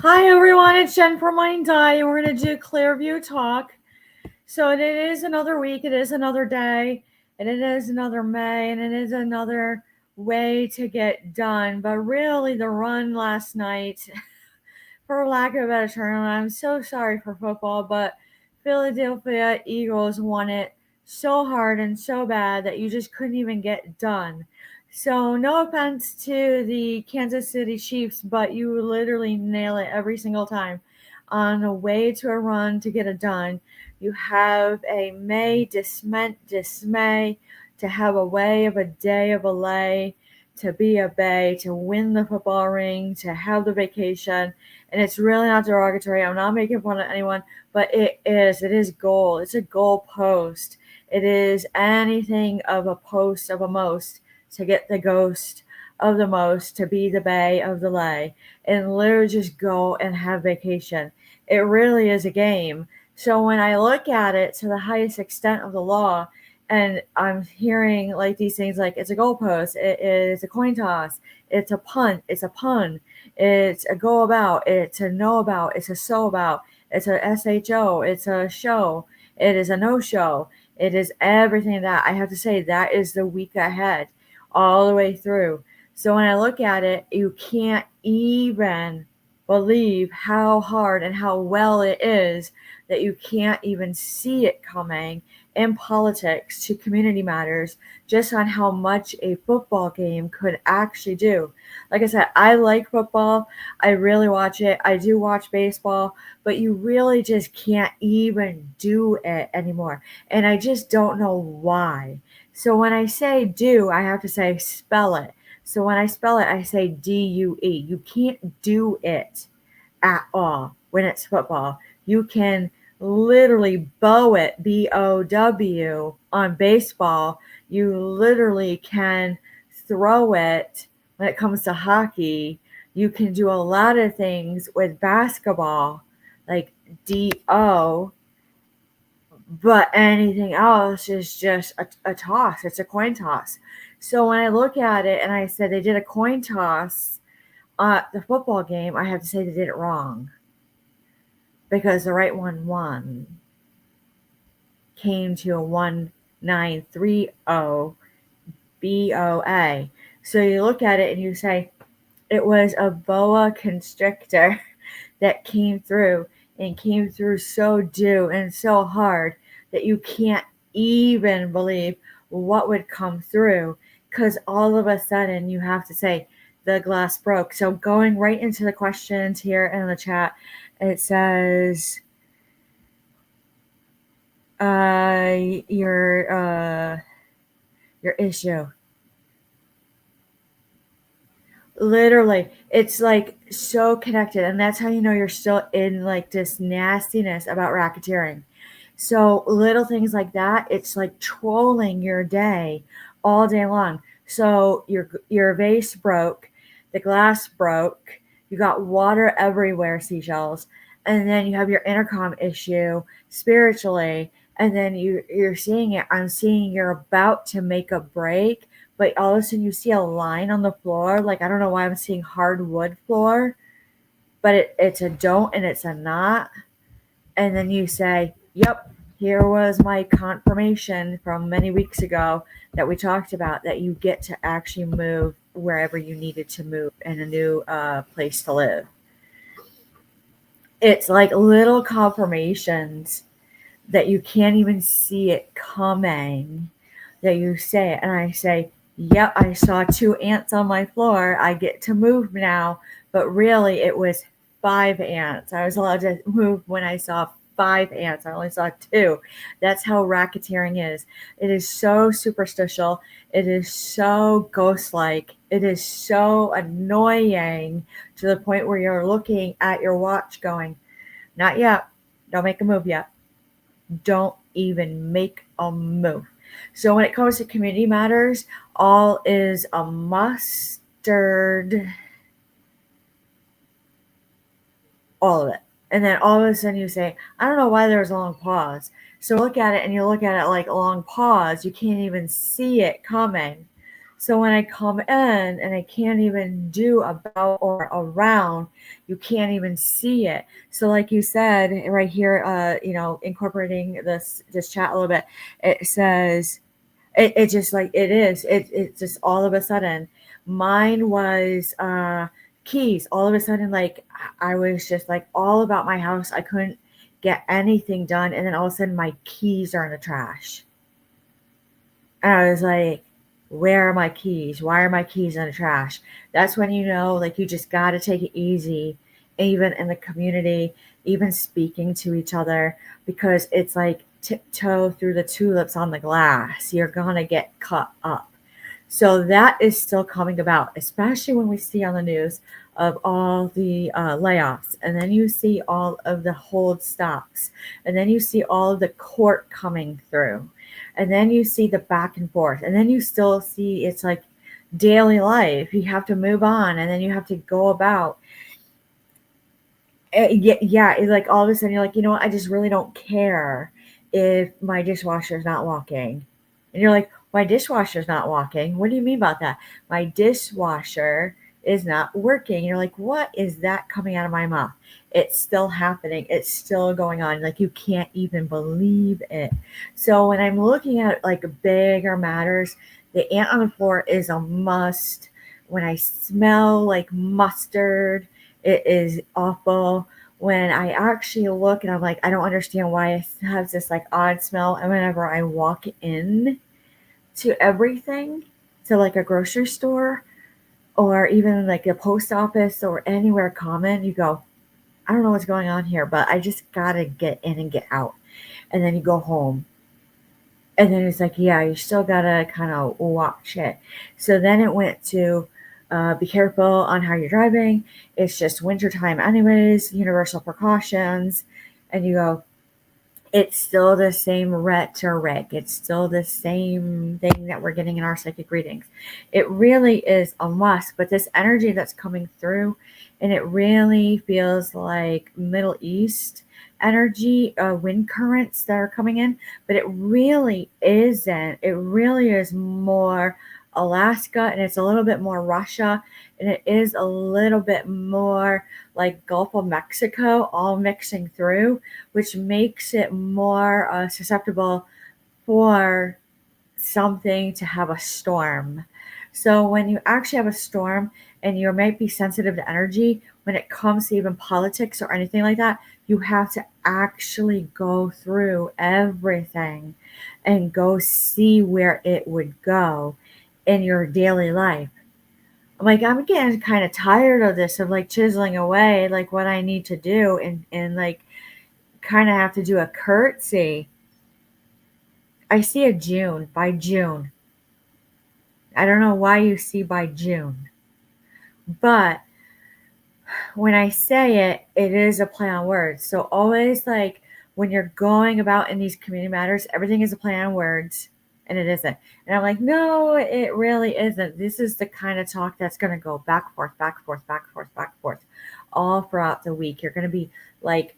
Hi everyone, it's Jen from Mind Die, and we're going to do Clearview Talk. So it is another week, it is another day, and it is another May, and it is another way to get done. But really, the run last night, for lack of a better term, I'm so sorry for football, but Philadelphia Eagles won it so hard and so bad that you just couldn't even get done. So, no offense to the Kansas City Chiefs, but you literally nail it every single time. On a way to a run to get it done, you have a dismay, to have a way of a day of a lay, to be a bay, to win the football ring, to have the vacation. And it's really not derogatory. I'm not making fun of anyone, but it is. It is goal. It's a goal post. It is anything of a post of a most to get the ghost of the most to be the bay of the lay and literally just go and have vacation. It really is a game. So when I look at it to the highest extent of the law, and I'm hearing like these things like it's a goalpost, it is a coin toss, it's a punt, it's a pun, it's a go about, it's a know about, it's a so about, it's a SHO, it's a show, it is a no show, it is everything that I have to say. That is the week ahead, all the way through. So when I look at it, you can't even believe how hard and how well it is that you can't even see it coming in politics to community matters, just on how much a football game could actually do. Like I said, I like football. I really watch it. I do watch baseball, but you really just can't even do it anymore. And I just don't know why. So when I say do, I have to say spell it. So when I spell it, I say DUE. You can't do it at all when it's football. You can literally bow it, BOW, on baseball. You literally can throw it when it comes to hockey. You can do a lot of things with basketball, like DO, but anything else is just a toss. It's a coin toss. So when I look at it and I said they did a coin toss at the football game, I have to say they did it wrong because the right one won. Came to a 1930 BOA. So you look at it and you say it was a boa constrictor that came through so due and so hard that you can't even believe what would come through, because all of a sudden you have to say the glass broke. So going right into the questions here in the chat, it says your issue. Literally, it's like so connected, and that's how you know you're still in like this nastiness about racketeering. So little things like that, it's like trolling your day all day long. So your vase broke, the glass broke, you got water everywhere, seashells, and then you have your intercom issue spiritually, and then you're seeing it. I'm seeing you're about to make a break, but all of a sudden you see a line on the floor. Like I don't know why I'm seeing hardwood floor, but it's a don't and it's a not. And then you say, yep, here was my confirmation from many weeks ago that we talked about, that you get to actually move wherever you needed to move in a new place to live. It's like little confirmations that you can't even see it coming, that you say it. And I say, yep, I saw 2 ants on my floor. I get to move now. But really, it was 5 ants. I was allowed to move when I saw 5 ants. I only saw 2. That's how racketeering is. It is so superstitial. It is so ghost-like. It is so annoying to the point where you're looking at your watch going, not yet. Don't make a move yet. Don't even make a move. So when it comes to community matters, all is a mustard. All of it. And then all of a sudden you say, I don't know why there was a long pause. So look at it and you look at it like a long pause. You can't even see it coming. So when I come in and I can't even do about or around, you can't even see it. So like you said right here, incorporating this chat a little bit, it says it just like it just all of a sudden mine was keys. All of a sudden, like I was just like all about my house. I couldn't get anything done, and then all of a sudden my keys are in the trash. And I was like, where are my keys? Why are my keys in the trash? That's when you know, like, you just got to take it easy, even in the community, even speaking to each other, because it's like tiptoe through the tulips on the glass. You're going to get cut up. So that is still coming about, especially when we see on the news of all the layoffs, and then you see all of the hold stocks, and then you see all of the court coming through, and then you see the back and forth, and then you still see it's like daily life. You have to move on, and then you have to go about. Yeah, it's like all of a sudden you're like, you know what? I just really don't care if my dishwasher's not walking. And you're like, my dishwasher's not walking. What do you mean about that? My dishwasher is not working. And you're like, what is that coming out of my mouth? It's still happening. It's still going on. Like you can't even believe it. So when I'm looking at like bigger matters, the ant on the floor is a must. When I smell like mustard, it is awful. When I actually look and I'm like, I don't understand why it has this like odd smell. And whenever I walk in to everything, to like a grocery store or even like a post office or anywhere common, you go, I don't know what's going on here, but I just gotta get in and get out. And then you go home. And then it's like, yeah, you still gotta kind of watch it. So then it went to be careful on how you're driving. It's just wintertime, anyways, universal precautions. And you go, it's still the same rhetoric. It's still the same thing that we're getting in our psychic readings. It really is a must, but this energy that's coming through, and it really feels like Middle East energy, wind currents that are coming in, but it really isn't. It really is more Alaska, and it's a little bit more Russia, and it is a little bit more like Gulf of Mexico, all mixing through, which makes it more susceptible for something to have a storm. So when you actually have a storm and you might be sensitive to energy, when it comes to even politics or anything like that, you have to actually go through everything and go see where it would go in your daily life. Like I'm getting kind of tired of this, of like chiseling away like what I need to do, and like kind of have to do a curtsy. I see a June, by June. I don't know why you see by June, but when I say it, it is a play on words. So always like when you're going about in these community matters, everything is a play on words, and it isn't. And I'm like, no, it really isn't. This is the kind of talk that's going to go back, forth, back, forth, back, forth, back, forth all throughout the week. You're going to be like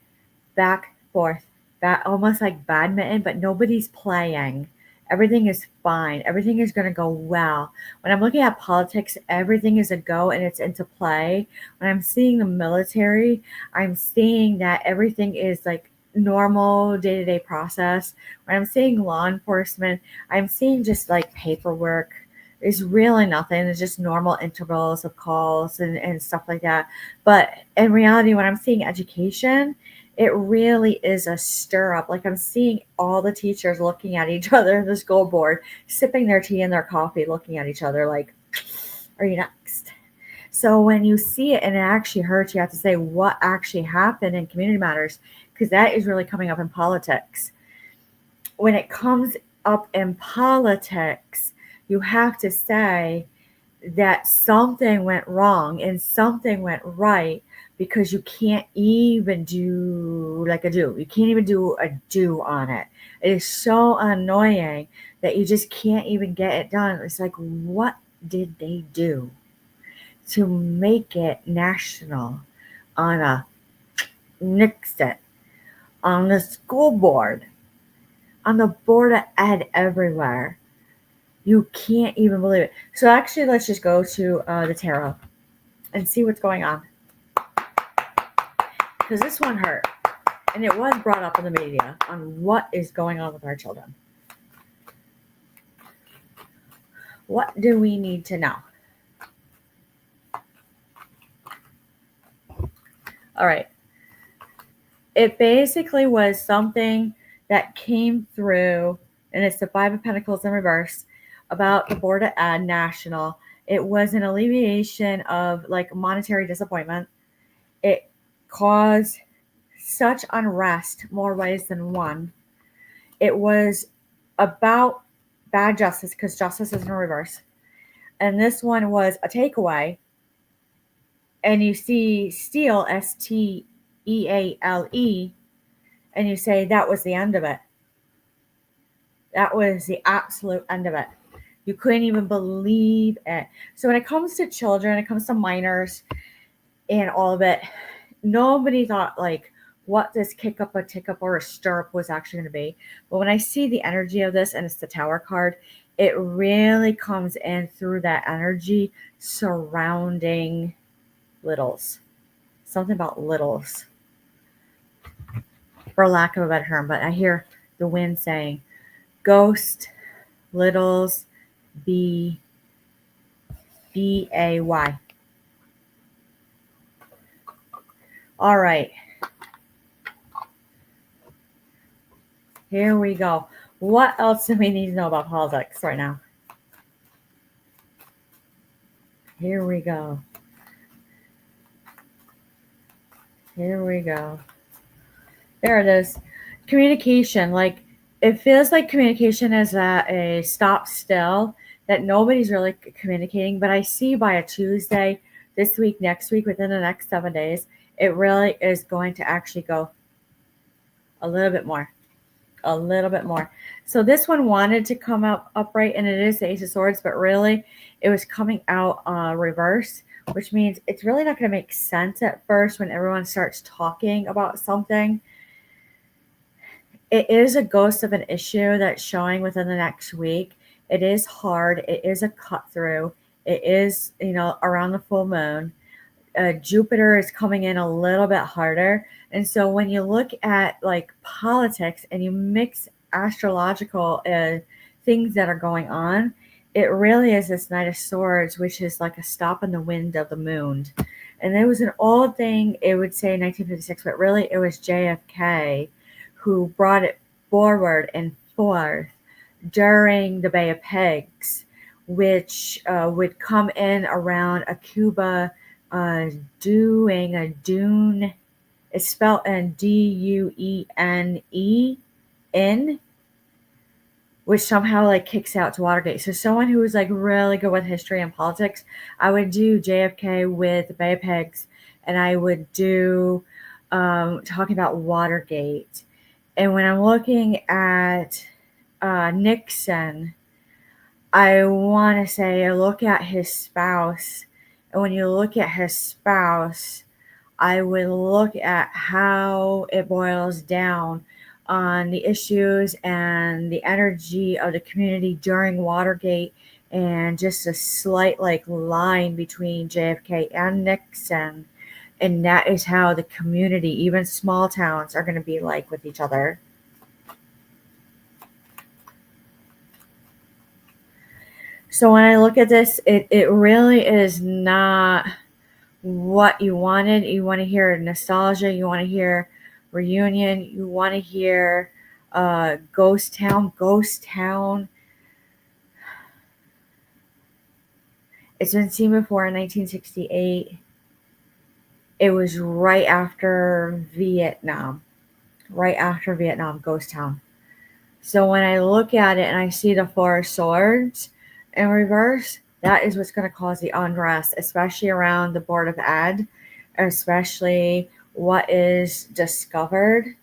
back, forth, back, almost like badminton, but nobody's playing. Everything is fine. Everything is going to go well. When I'm looking at politics, everything is a go and it's into play. When I'm seeing the military, I'm seeing that everything is like normal day-to-day process. When I'm seeing law enforcement, I'm seeing just like paperwork. It's really nothing. It's just normal intervals of calls and stuff like that. But in reality, when I'm seeing education, it really is a stir up. Like I'm seeing all the teachers looking at each other in the school board, sipping their tea and their coffee, looking at each other like, are you next? So when you see it and it actually hurts, you have to say what actually happened in community matters, because that is really coming up in politics. When it comes up in politics, you have to say that something went wrong and something went right, because you can't even do like a do. You can't even do a do on it. It is so annoying that you just can't even get it done. It's like, what did they do to make it national on a Nixon, on the school board, on the board of ed everywhere? You can't even believe it. So actually, let's just go to the tarot and see what's going on. Because this one hurt. And it was brought up in the media on what is going on with our children. What do we need to know? All right. It basically was something that came through, and it's the Five of Pentacles in reverse, about the Board of Ed National. It was an alleviation of like monetary disappointment. It caused such unrest, more ways than one. It was about bad justice, because justice is in reverse. And this one was a takeaway. And you see steal, Steale, and you say that was the end of it. That was the absolute end of it. You couldn't even believe it. So when it comes to children, it comes to minors and all of it, nobody thought like what this kick up, a tick up, or a stirrup was actually going to be. But when I see the energy of this, and it's the Tower card, it really comes in through that energy surrounding littles. Something about littles, for lack of a better term. But I hear the wind saying, ghost, littles, B-A-Y. All right. Here we go. What else do we need to know about politics right now? Here we go. Here we go. There it is. Communication. Like, it feels like communication is at a stop still, that nobody's really communicating. But I see by a Tuesday, this week, next week, within the next 7 days, it really is going to actually go a little bit more. A little bit more. So this one wanted to come out upright, and it is the Ace of Swords, but really it was coming out reverse, which means it's really not going to make sense at first when everyone starts talking about something. It is a ghost of an issue that's showing within the next week. It is hard. It is a cut through. It is, around the full moon. Jupiter is coming in a little bit harder. And so when you look at like politics and you mix astrological things that are going on, it really is this Knight of Swords, which is like a stop in the wind of the moon. And it was an old thing, it would say 1956, but really it was JFK who brought it forward and forth during the Bay of Pigs, which would come in around a Cuba doing a dune. It's spelled in Duenen, which somehow like kicks out to Watergate. So someone who is like really good with history and politics, I would do JFK with the Bay of Pigs, and I would do talking about Watergate. And when I'm looking at Nixon, I want to say look at his spouse. And when you look at his spouse, I would look at how it boils down on the issues and the energy of the community during Watergate, and just a slight like line between JFK and Nixon. And that is how the community, even small towns, are going to be like with each other. So when I look at this, it really is not what you wanted. You want to hear nostalgia. You want to hear reunion. You want to hear ghost town. Ghost town. It's been seen before in 1968. It was right after Vietnam. Right after Vietnam, ghost town. So when I look at it and I see the Four of Swords in reverse, that is what's going to cause the unrest, especially around the Board of Ed, especially what is discovered.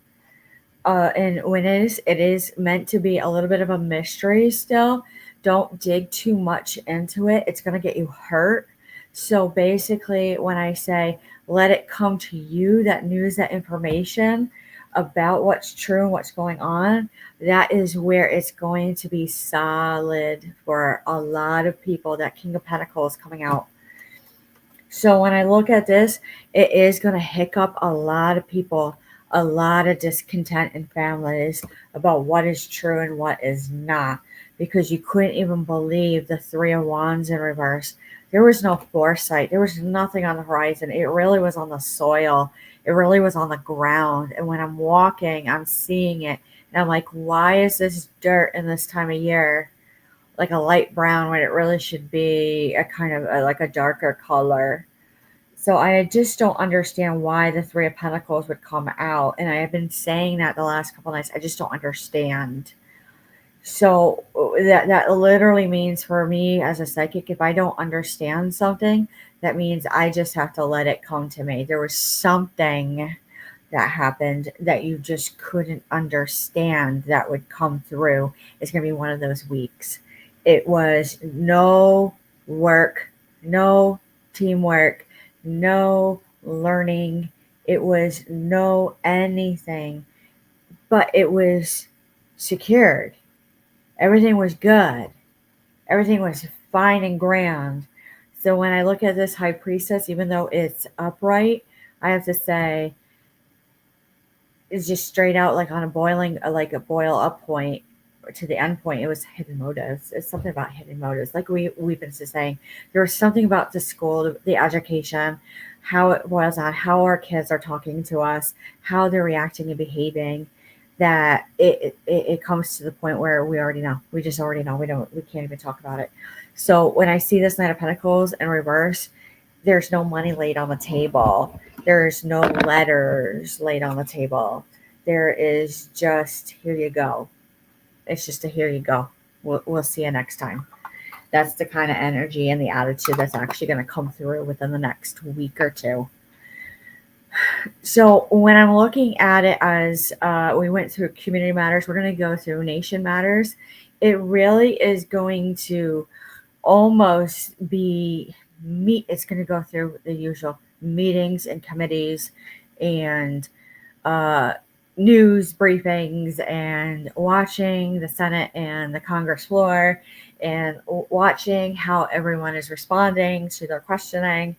And when it is meant to be a little bit of a mystery still. Don't dig too much into it. It's going to get you hurt. So basically, when I say let it come to you, that news, that information, about what's true and what's going on, that is where it's going to be solid for a lot of people. That King of Pentacles coming out. So when I look at this, it is going to hiccup a lot of people, a lot of discontent in families about what is true and what is not, because you couldn't even believe the Three of Wands in reverse. There was no foresight. There was nothing on the horizon. It really was on the soil. It really was on the ground. And when I'm walking, I'm seeing it. And I'm like, why is this dirt in this time of year? Like a light brown when it really should be a kind of like a darker color. So I just don't understand why the Three of Pentacles would come out. And I have been saying that the last couple nights. I just don't understand. So that literally means for me as a psychic, if I don't understand something, that means I just have to let it come to me. There was something that happened that you just couldn't understand that would come through. It's going to be one of those weeks. It was no work, no teamwork, no learning. It was no anything, but it was secured. Everything was good. Everything was fine and grand. So when I look at this High Priestess, even though it's upright, I have to say it's just straight out like on a boiling, like a boil up point to the end point. It was hidden motives. It's something about hidden motives. Like we've been saying, there was something about the school, the education, how it boils on, how our kids are talking to us, how they're reacting and behaving, that it comes to the point where we already know. We just already know. We can't even talk about it. So when I see this Knight of Pentacles in reverse, there's no money laid on the table. There's no letters laid on the table. There is just, here you go. It's just a here you go. We'll see you next time. That's the kind of energy and the attitude that's actually going to come through within the next week or two. So when I'm looking at it as we went through community matters, we're going to go through nation matters. It really is going to almost be it's going to go through the usual meetings and committees and news briefings and watching the Senate and the Congress floor and watching how everyone is responding to their questioning.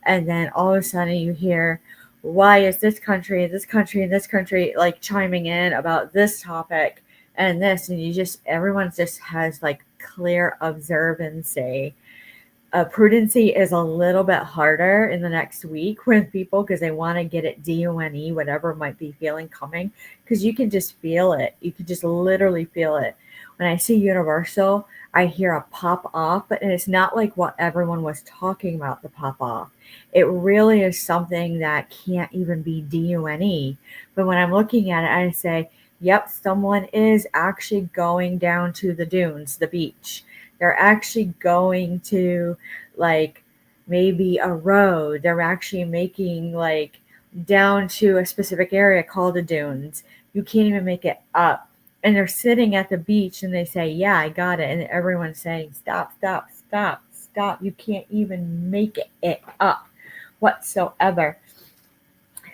And then all of a sudden you hear, why is this country, and this country like chiming in about this topic and this, and everyone just has like clear observancy. Prudency is a little bit harder in the next week with people because they want to get it DONE, whatever might be feeling coming, because you can just feel it. You can just literally feel it. When I see universal, I hear a pop off, but it's not like what everyone was talking about, the pop off. It really is something that can't even be DONE. But when I'm looking at it, I say, yep, someone is actually going down to the dunes, the beach. They're actually going to like maybe a road. They're actually making like down to a specific area called the dunes. You can't even make it up. And they're sitting at the beach and they say, yeah, I got it. And everyone's saying, stop, stop, stop, stop. You can't even make it up whatsoever.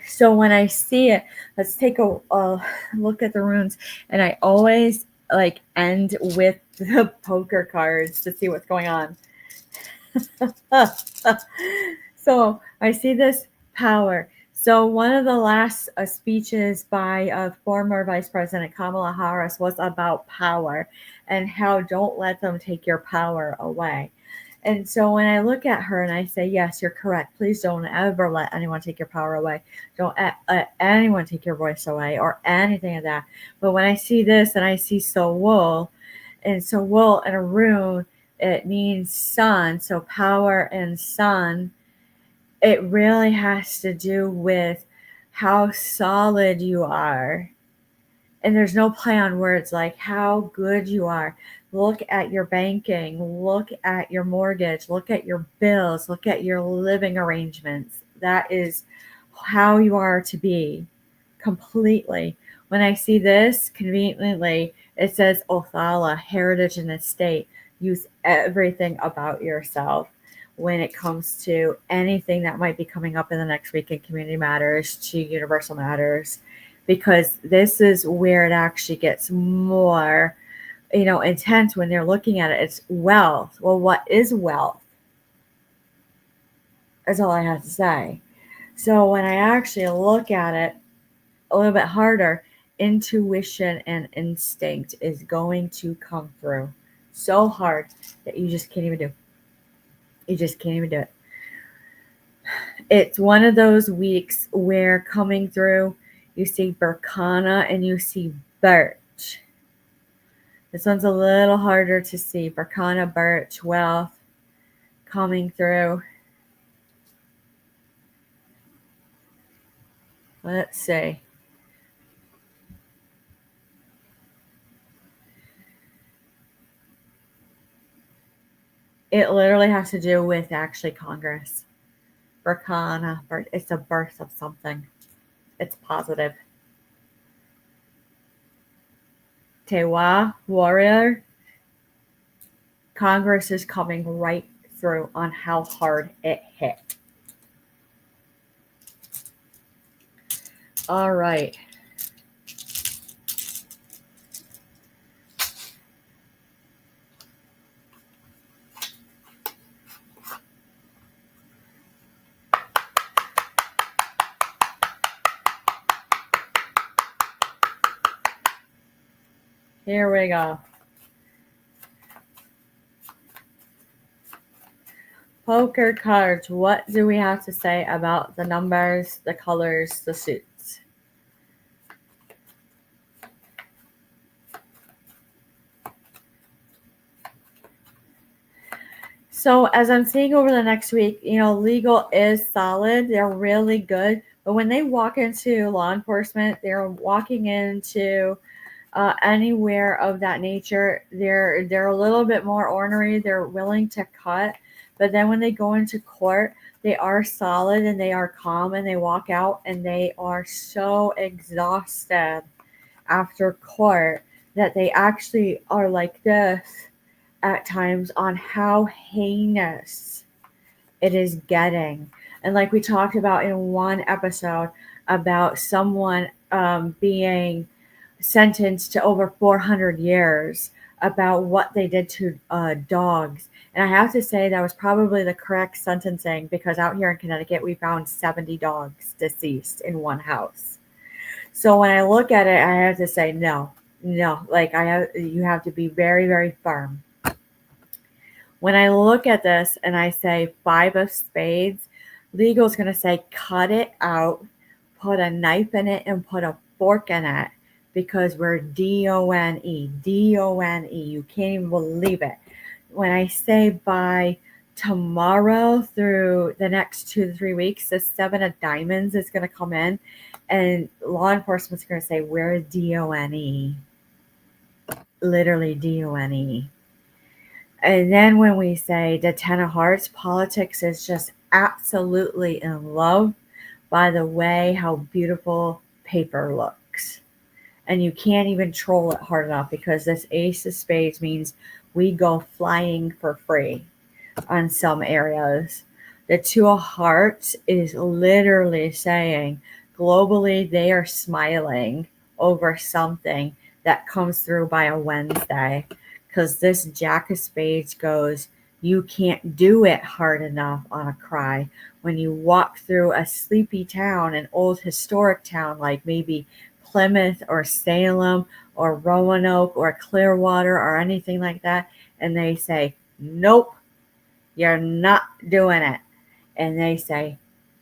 So when I see it, let's take a look at the runes. And I always like end with the poker cards to see what's going on. So I see this power. So one of the last speeches by former Vice President Kamala Harris was about power and how don't let them take your power away. And so when I look at her and I say, yes, you're correct. Please don't ever let anyone take your power away. Don't let anyone take your voice away or anything of that. But when I see this and I see Soul, and Soul in a rune, it means sun. So power and sun, it really has to do with how solid you are. And there's no play on words, like how good you are. Look at your banking, look at your mortgage, look at your bills, look at your living arrangements. That is how you are to be completely. When I see this, conveniently, it says Othala, heritage and estate. Use everything about yourself when it comes to anything that might be coming up in the next week in community matters to universal matters. because this is where it actually gets more, intense when they're looking at it. It's wealth. Well, what is wealth? That's all I have to say. So when I actually look at it a little bit harder, intuition and instinct is going to come through so hard that you just can't even do. You just can't even do it. It's one of those weeks where coming through, you see Berkana and you see Birch. This one's a little harder to see. Berkana, Birch, wealth coming through. Let's see. It literally has to do with actually Congress. Berkana, it's a birth of something. It's positive. Tewa, warrior. Congress is coming right through on how hard it hit. All right. Here we go. Poker cards. What do we have to say about the numbers, the colors, the suits? So as I'm seeing over the next week, legal is solid. They're really good. But when they walk into law enforcement, they're walking into anywhere of that nature. They're a little bit more ornery. They're willing to cut. But then when they go into court, they are solid and they are calm, and they walk out and they are so exhausted after court that they actually are like this at times on how heinous it is getting. And like we talked about in one episode about someone being sentenced to over 400 years about what they did to dogs. And I have to say that was probably the correct sentencing, because out here in Connecticut, we found 70 dogs deceased in one house. So when I look at it, I have to say, no, like you have to be very, very firm. When I look at this and I say 5 of spades, legal is going to say cut it out, put a knife in it, and put a fork in it, because we're D-O-N-E. D-O-N-E. You can't even believe it. When I say by tomorrow through the next 2 to 3 weeks, the 7 of diamonds is going to come in, and law enforcement's going to say, where's D-O-N-E? Literally D-O-N-E. And then when we say the 10 of hearts, politics is just absolutely in love by the way how beautiful paper looks. And you can't even troll it hard enough, because this ace of spades means we go flying for free on some areas. The 2 of hearts is literally saying globally they are smiling over something that comes through by a Wednesday. Because this Jack of Spades goes, you can't do it hard enough on a cry. When you walk through a sleepy town, an old historic town like maybe Plymouth or Salem or Roanoke or Clearwater or anything like that, and they say, nope, you're not doing it. And they say,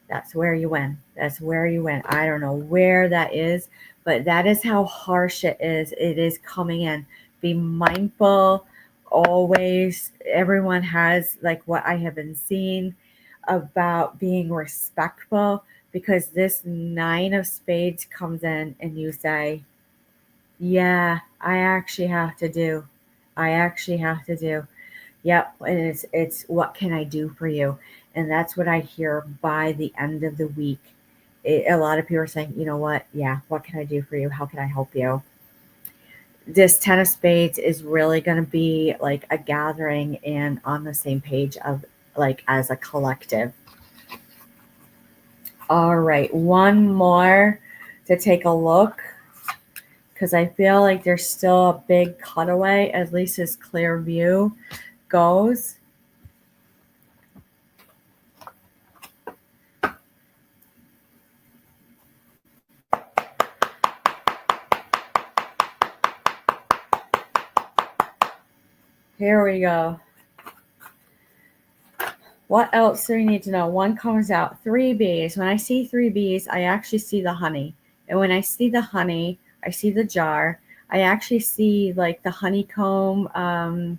that's where you win. That's where you win. I don't know where that is, but that is how harsh it is. It is coming in. Be mindful always. Everyone has, like what I have been seeing about being respectful, because this 9 of spades comes in and you say, yeah, I actually have to do. Yep. And it's what can I do for you? And that's what I hear by the end of the week. A lot of people are saying, you know what? Yeah, what can I do for you? How can I help you? This 10 of spades is really going to be like a gathering and on the same page of like as a collective. All right, one more to take a look because I feel like there's still a big cutaway, at least as clear view goes. Here we go. What else do we need to know? One comes out. 3Bs. When I see 3Bs, I actually see the honey. And when I see the honey, I see the jar. I actually see like the honeycomb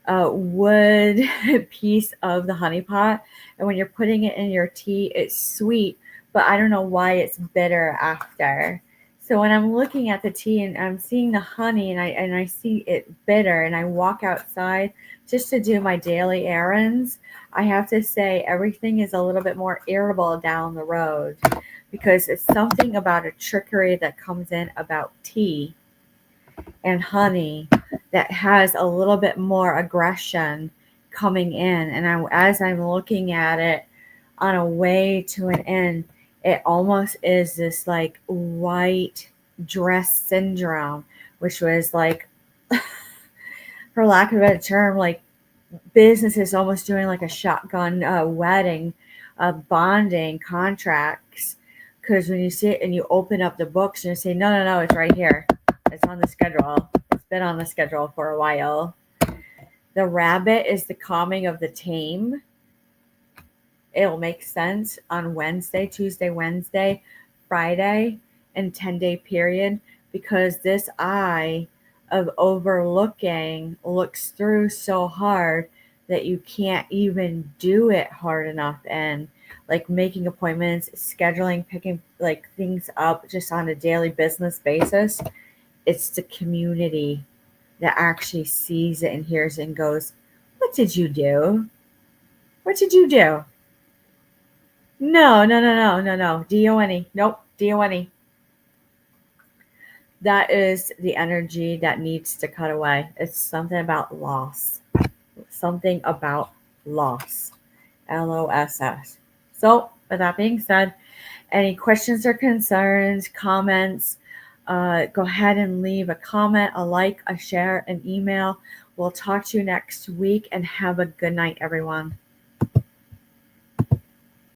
wood piece of the honey pot. And when you're putting it in your tea, it's sweet, but I don't know why it's bitter after. So when I'm looking at the tea and I'm seeing the honey and I see it bitter and I walk outside just to do my daily errands, I have to say everything is a little bit more irritable down the road because it's something about a trickery that comes in about tea and honey that has a little bit more aggression coming in. And as I'm looking at it on a way to an end, it almost is this like white dress syndrome, which was like, for lack of a better term, like businesses almost doing like a shotgun wedding, bonding contracts. Because when you see it and you open up the books and you say, no, it's right here. It's on the schedule. It's been on the schedule for a while. The rabbit is the calming of the tame. It'll make sense on Wednesday, Tuesday, Wednesday, Friday, and 10-day period because this eye of overlooking looks through so hard that you can't even do it hard enough and like making appointments, scheduling, picking like things up just on a daily business basis. It's the community that actually sees it and hears it and goes, "What did you do? What did you do?" No. DONE. Nope. DONE. That is the energy that needs to cut away. It's something about loss. Something about loss. LOSS. So, with that being said, any questions or concerns, comments, go ahead and leave a comment, a like, a share, an email. We'll talk to you next week and have a good night, everyone.